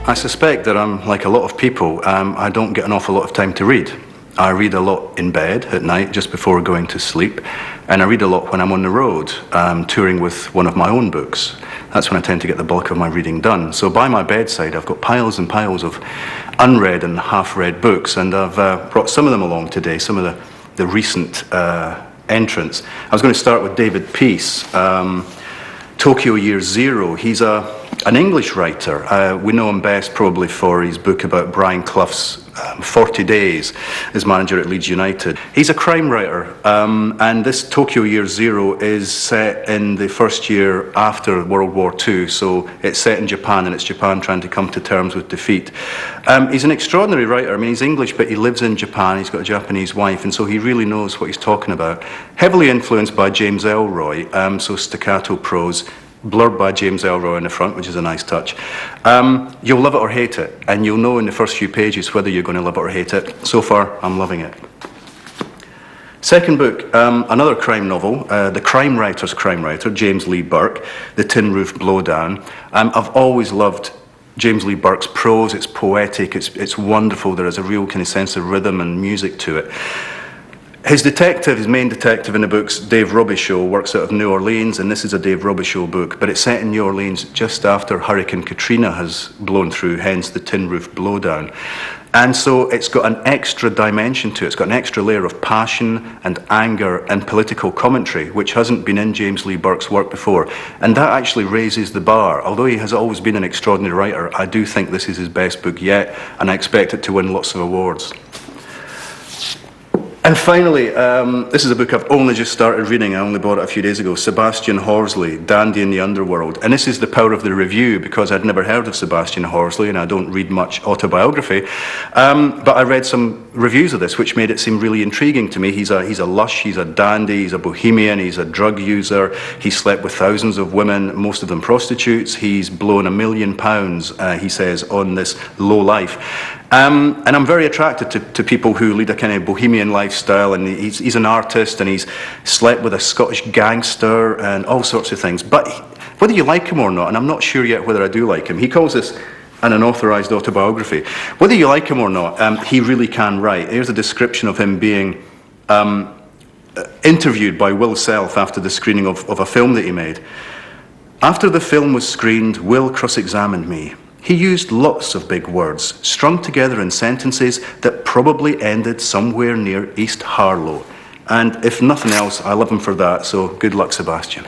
I suspect that I'm like a lot of people. I don't get an awful lot of time to read. I read a lot in bed at night, just before going to sleep, and I read a lot when I'm on the road, touring with one of my own books. That's when I tend to get the bulk of my reading done. So by my bedside, I've got piles and piles of unread and half-read books, and I've brought some of them along today, some of the recent entrants. I was going to start with David Peace, Tokyo Year Zero. He's an English writer. We know him best probably for his book about Brian Clough's 40 Days as manager at Leeds United. He's a crime writer, and this Tokyo Year Zero is set in the first year after World War II, so it's set in Japan, and it's Japan trying to come to terms with defeat. He's an extraordinary writer. I mean, he's English, but he lives in Japan. He's got a Japanese wife, and so he really knows what he's talking about. Heavily influenced by James Ellroy, so staccato prose, blurred by James Ellroy in the front, which is a nice touch. You'll love it or hate it, and you'll know in the first few pages whether you're going to love it or hate it. So far, I'm loving it. Second book, another crime novel, the crime writer's crime writer, James Lee Burke, The Tin Roof Blowdown. I've always loved James Lee Burke's prose. It's poetic, it's wonderful. There is a real kind of sense of rhythm and music to it. His main detective in the book's Dave Robichaud, works out of New Orleans, and this is a Dave Robichaud book, but it's set in New Orleans just after Hurricane Katrina has blown through, hence the Tin Roof Blowdown. And so it's got an extra dimension to it. It's got an extra layer of passion and anger and political commentary, which hasn't been in James Lee Burke's work before. And that actually raises the bar. Although he has always been an extraordinary writer, I do think this is his best book yet, and I expect it to win lots of awards. And finally, this is a book I've only just started reading. I only bought it a few days ago. Sebastian Horsley, Dandy in the Underworld. And this is the power of the review, because I'd never heard of Sebastian Horsley, and I don't read much autobiography. But I read some reviews of this, which made it seem really intriguing to me. He's a lush, he's a dandy, he's a bohemian, he's a drug user. He slept with thousands of women, most of them prostitutes. He's blown £1 million, he says, on this low life. And I'm very attracted to people who lead a kind of bohemian lifestyle, and he's an artist, and he's slept with a Scottish gangster and all sorts of things. But whether you like him or not, and I'm not sure yet whether I do like him, he calls this an unauthorized autobiography. Whether you like him or not, he really can write. Here's a description of him being interviewed by Will Self after the screening of a film that he made. After the film was screened, Will cross-examined me. He used lots of big words, strung together in sentences that probably ended somewhere near East Harlow. And if nothing else, I love him for that, so good luck, Sebastian.